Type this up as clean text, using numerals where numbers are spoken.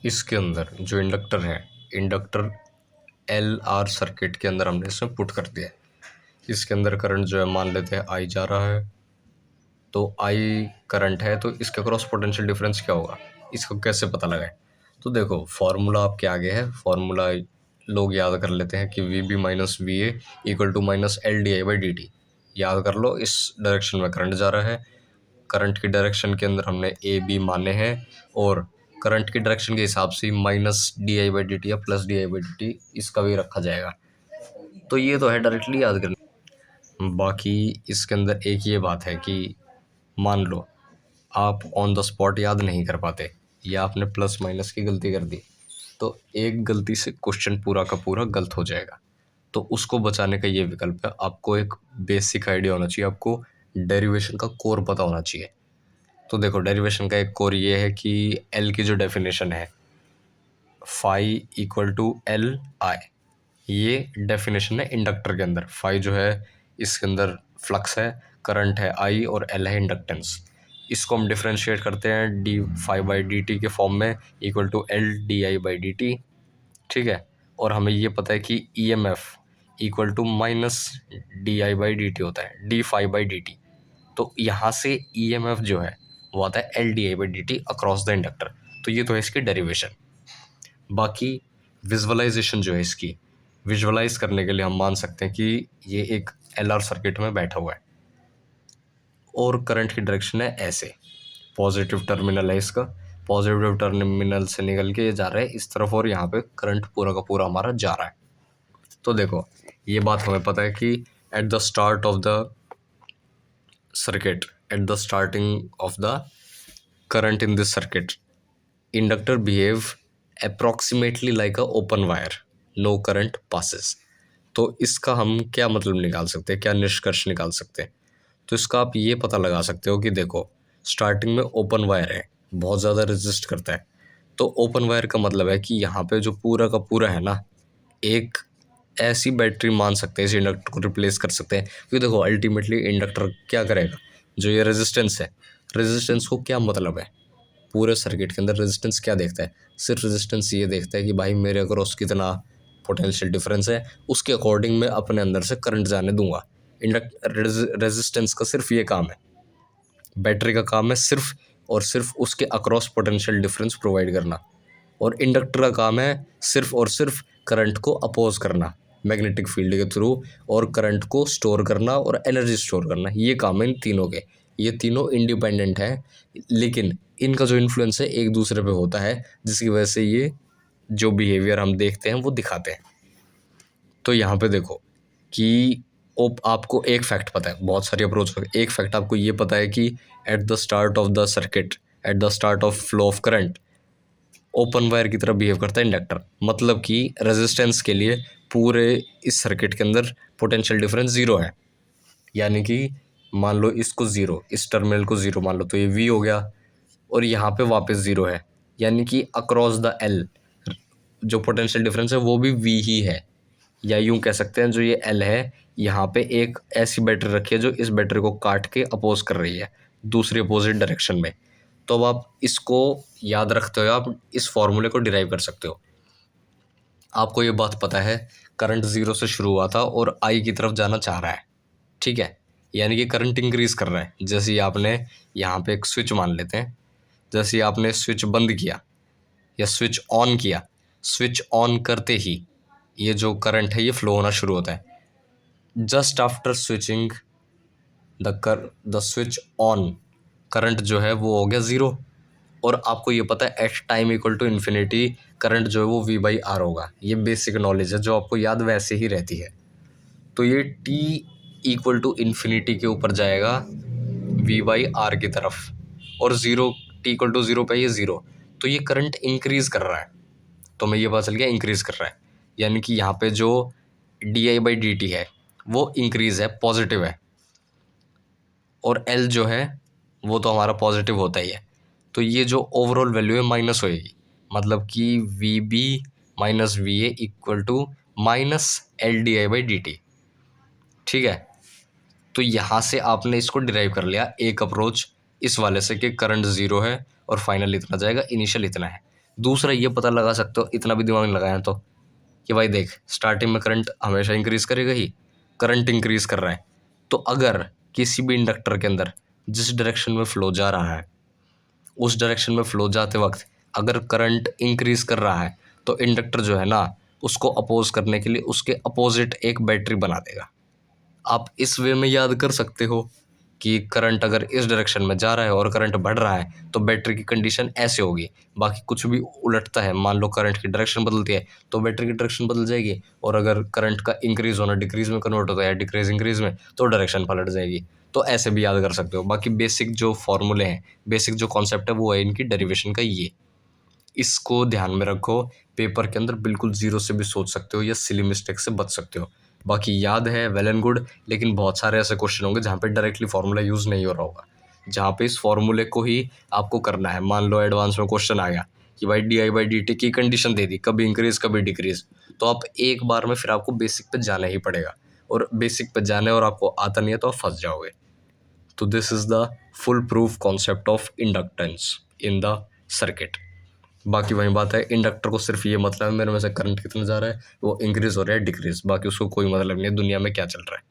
इसके अंदर जो इंडक्टर है, इंडक्टर एल आर सर्किट के अंदर हमने इसमें पुट कर दिया है। इसके अंदर करंट जो है मान लेते हैं आई जा रहा है, तो आई करंट है, तो इसके क्रॉस पोटेंशियल डिफरेंस क्या होगा, इसको कैसे पता लगाए। तो देखो फॉर्मूला आपके आगे है, फॉर्मूला लोग याद कर लेते हैं कि V B minus V A equal to minus L D I by D T. याद कर लो, इस डायरेक्शन में करंट जा रहा है, करंट की डायरेक्शन के अंदर हमने ए बी माने हैं, और करंट की डायरेक्शन के हिसाब से minus D I by D T या plus D I by D T इसका भी रखा जाएगा। तो ये तो है डायरेक्टली याद करना। बाकी इसके अंदर एक ये बात है कि मान लो आप ऑन द स्पॉट याद नहीं कर पाते या आपने प्लस माइनस की गलती कर दी, तो एक गलती से क्वेश्चन पूरा का पूरा गलत हो जाएगा। तो उसको बचाने का ये विकल्प है, आपको एक बेसिक आइडिया होना चाहिए, आपको डेरिवेशन का कोर पता होना चाहिए। तो देखो डेरिवेशन का एक कोर ये है कि एल की जो डेफिनेशन है phi equal to L I, ये डेफिनेशन है इंडक्टर के अंदर। फाई जो है इसके अंदर फ्लक्स है, करंट है आई, और एल है इंडक्टेंस। इसको हम डिफ्रेंशिएट करते हैं D phi by D T के फॉर्म में equal to L D I by D T, ठीक है। और हमें ये पता है कि E M F equal to minus D I by D T होता है, D phi by D T. तो यहाँ से ई एम एफ जो है वो आता है L D I by D T across the inductor. तो ये तो है इसकी डेरिवेशन। बाकी विजुअलाइजेशन जो है इसकी, विजुअलाइज करने के लिए हम मान सकते हैं कि ये एक एल आर सर्किट में बैठा हुआ है और करंट की डायरेक्शन है ऐसे, पॉजिटिव टर्मिनल है इसका, पॉजिटिव टर्मिनल से निकल के ये जा रहा है इस तरफ, और यहाँ पे करंट पूरा का पूरा हमारा जा रहा है। तो देखो ये बात हमें पता है कि at the start of the circuit, at the starting of the current in this circuit, inductor behave approximately like a open wire, no current passes. तो इसका हम क्या मतलब निकाल सकते हैं, क्या निष्कर्ष निकाल सकते हैं। तो इसका आप ये पता लगा सकते हो कि देखो स्टार्टिंग में ओपन वायर है, बहुत ज़्यादा रेजिस्ट करता है। तो ओपन वायर का मतलब है कि यहाँ पे जो पूरा का पूरा है ना, एक ऐसी बैटरी मान सकते हैं इस इंडक्टर को रिप्लेस कर सकते हैं। क्योंकि देखो अल्टीमेटली इंडक्टर क्या करेगा, जो ये रेजिस्टेंस है, रेजिस्टेंस को क्या मतलब है, पूरे सर्किट के अंदर रेजिस्टेंस क्या देखता है, सिर्फ रेजिस्टेंस ये देखता है कि भाई मेरे अक्रॉस कितना पोटेंशियल डिफरेंस है, उसके अकॉर्डिंग मैं अपने अंदर से करंट जाने दूंगा। रेजिस्टेंस का सिर्फ ये काम है, बैटरी का काम है सिर्फ और सिर्फ उसके अक्रॉस पोटेंशियल डिफरेंस प्रोवाइड करना, और इंडक्टर का काम है सिर्फ और सिर्फ करंट को अपोज करना मैग्नेटिक फील्ड के थ्रू, और करंट को स्टोर करना और एनर्जी स्टोर करना। ये काम है इन तीनों के। ये तीनों इंडिपेंडेंट हैं, लेकिन इनका जो इन्फ्लुएंस है एक दूसरे पे होता है, जिसकी वजह से ये जो बिहेवियर हम देखते हैं वो दिखाते हैं। तो यहाँ पे देखो कि आपको एक फैक्ट पता है, बहुत सारी अप्रोच है, एक फैक्ट आपको ये पता है कि at the start of the circuit, at the start of flow of current, open wire की तरह बिहेव करता है इंडक्टर। मतलब कि रेजिस्टेंस के लिए पूरे इस सर्किट के अंदर पोटेंशियल डिफरेंस ज़ीरो है, यानी कि मान लो इसको ज़ीरो, इस टर्मिनल को ज़ीरो मान लो, तो ये वी हो गया, और यहाँ पे वापस ज़ीरो है, यानी कि अक्रॉस द एल जो पोटेंशियल डिफरेंस है वो भी वी ही है। या यूं कह सकते हैं जो ये एल है, यहाँ पे एक ऐसी बैटरी रखी है जो इस बैटरी को काट के अपोज कर रही है दूसरी अपोजिट डायरेक्शन में। तो अब आप इसको याद रखते हो, आप इस फॉर्मूले को डिराइव कर सकते हो। आपको ये बात पता है करंट ज़ीरो से शुरू हुआ था और आई की तरफ जाना चाह रहा है, ठीक है, यानी कि करंट इंक्रीज़ कर रहा है। जैसे ही आपने यहाँ पे एक स्विच मान लेते हैं, जैसे ही आपने स्विच बंद किया या स्विच ऑन किया, स्विच ऑन करते ही ये जो करंट है ये फ्लो होना शुरू होता है। Just after switching the switch on, current जो है वो हो गया ज़ीरो, और आपको ये पता है at time equal to infinity current जो है वो वी बाई आर होगा। ये बेसिक नॉलेज है जो आपको याद वैसे ही रहती है। तो ये टी इक्वल टू इन्फिनिटी के ऊपर जाएगा वी बाई आर की तरफ, और zero, T equal to zero पे ये ज़ीरो, तो ये करंट इंक्रीज़ कर रहा है। तो मैं ये पता चल गया इंक्रीज़ कर रहा है, यानी कि यहाँ पे जो D I by D T है वो इंक्रीज़ है, पॉजिटिव है, और एल जो है वो तो हमारा पॉजिटिव होता ही है। तो ये जो ओवरऑल वैल्यू है माइनस होएगी, मतलब कि V B minus V A equal to minus L D I by D T, ठीक है। तो यहाँ से आपने इसको डिराइव कर लिया एक अप्रोच इस वाले से कि करंट ज़ीरो है और फाइनल इतना जाएगा, इनिशियल इतना है। दूसरा ये पता लगा सकते हो, इतना भी दिमाग लगाया तो, कि भाई देख स्टार्टिंग में करंट हमेशा इंक्रीज करेगा ही, करंट इंक्रीज कर रहा है, तो अगर किसी भी इंडक्टर के अंदर जिस डायरेक्शन में फ्लो जा रहा है उस डायरेक्शन में फ्लो जाते वक्त अगर करंट इंक्रीज कर रहा है तो इंडक्टर जो है ना उसको अपोज करने के लिए उसके अपोजिट एक बैटरी बना देगा। आप इस वे में याद कर सकते हो कि करंट अगर इस डायरेक्शन में जा रहा है और करंट बढ़ रहा है तो बैटरी की कंडीशन ऐसे होगी। बाकी कुछ भी उलटता है, मान लो करंट की डायरेक्शन बदलती है तो बैटरी की डायरेक्शन बदल जाएगी, और अगर करंट का इंक्रीज होना डिक्रीज में कन्वर्ट होता है, डिक्रीज इंक्रीज में, तो डायरेक्शन पलट जाएगी। तो ऐसे भी याद कर सकते हो। बाकी बेसिक जो फॉर्मूले हैं, बेसिक जो कॉन्सेप्ट है वो है इनकी डेरिवेशन का ये, इसको ध्यान में रखो। पेपर के अंदर बिल्कुल जीरो से भी सोच सकते हो या सिली मिस्टेक से बच सकते हो। बाकी याद है वेल एंड गुड, लेकिन बहुत सारे ऐसे क्वेश्चन होंगे जहाँ पे डायरेक्टली फार्मूला यूज़ नहीं हो रहा होगा, जहाँ पे इस फार्मूले को ही आपको करना है। मान लो एडवांस में क्वेश्चन आ गया कि भाई di/dt की कंडीशन दे दी, कभी इंक्रीज कभी डिक्रीज, तो आप एक बार में फिर आपको बेसिक पे जाना ही पड़ेगा, और बेसिक पे जाने और आपको आता नहीं है तो आप फंस जाओगे। तो this is the full proof concept of inductance in the circuit. बाकी वही बात है, इंडक्टर को सिर्फ ये मतलब है मेरे में से करंट कितना जा रहा है, वो इंक्रीज हो रहा है डिक्रीज, बाकी उसको कोई मतलब नहीं है दुनिया में क्या चल रहा है।